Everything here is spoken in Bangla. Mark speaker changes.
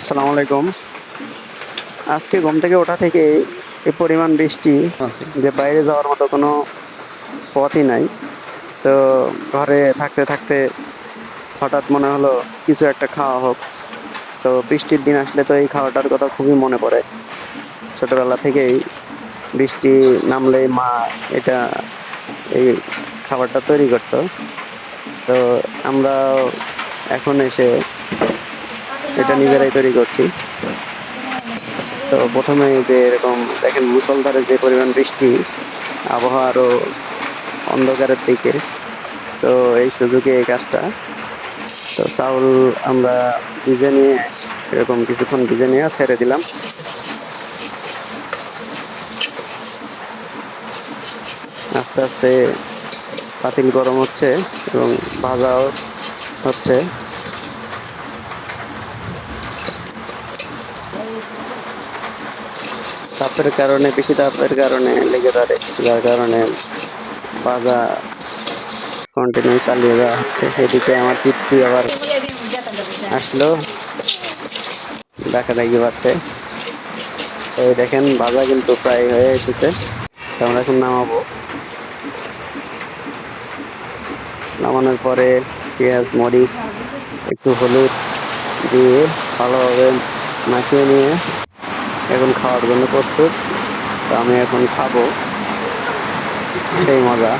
Speaker 1: আসসালামু আলাইকুম। আজকে ঘুম থেকে ওঠা থেকেই এ পরিমাণ বৃষ্টি যে বাইরে যাওয়ার মতো কোনো পথই নাই। তো ঘরে থাকতে, থাকতে হঠাৎ মনে হলো কিছু একটা খাওয়া হোক। তো বৃষ্টির দিন আসলে তো এই খাওয়াটার কথা খুবই মনে পড়ে। ছোটবেলা থেকেই বৃষ্টি নামলেই মা এটা এই খাবারটা তৈরি করত। তো আমরাও এখন এসে এটা নিজেরাই তৈরি করছি। তো ১ম এই যে এরকম দেখেন মুষলধারে যে পরিমাণ বৃষ্টি, আবহাওয়া আরো অন্ধকারের দিকে। তো এই সুযোগে এই কাজটা। তো চাউল আমরা ভিজে নিয়ে এরকম কিছুক্ষণ ভিজে নিয়ে ছেড়ে দিলাম। আস্তে, আস্তে পাতিল গরম হচ্ছে এবং ভাজাও হচ্ছে। বেশি তাপের কারণে লেগে ধরে। যার কারণে ভাজা কন্টিনিউ চালিয়ে যাওয়া হচ্ছে। এদিকে আমার পিচ্চি আবার আসলো, ডাকাডাকি বাড়ছে। তো এই দেখেন ভাজা কিন্তু প্রায় হয়ে এসেছে। তো আমরা এখন নামাবো। নামানোর পরে পেঁয়াজ, মরিচ, একটু হলুদ দিয়ে ভালোভাবে মাখিয়ে নিয়ে এখন খাওয়ার জন্য প্রস্তুত। তো আমি এখন খাবো, সেই মজা।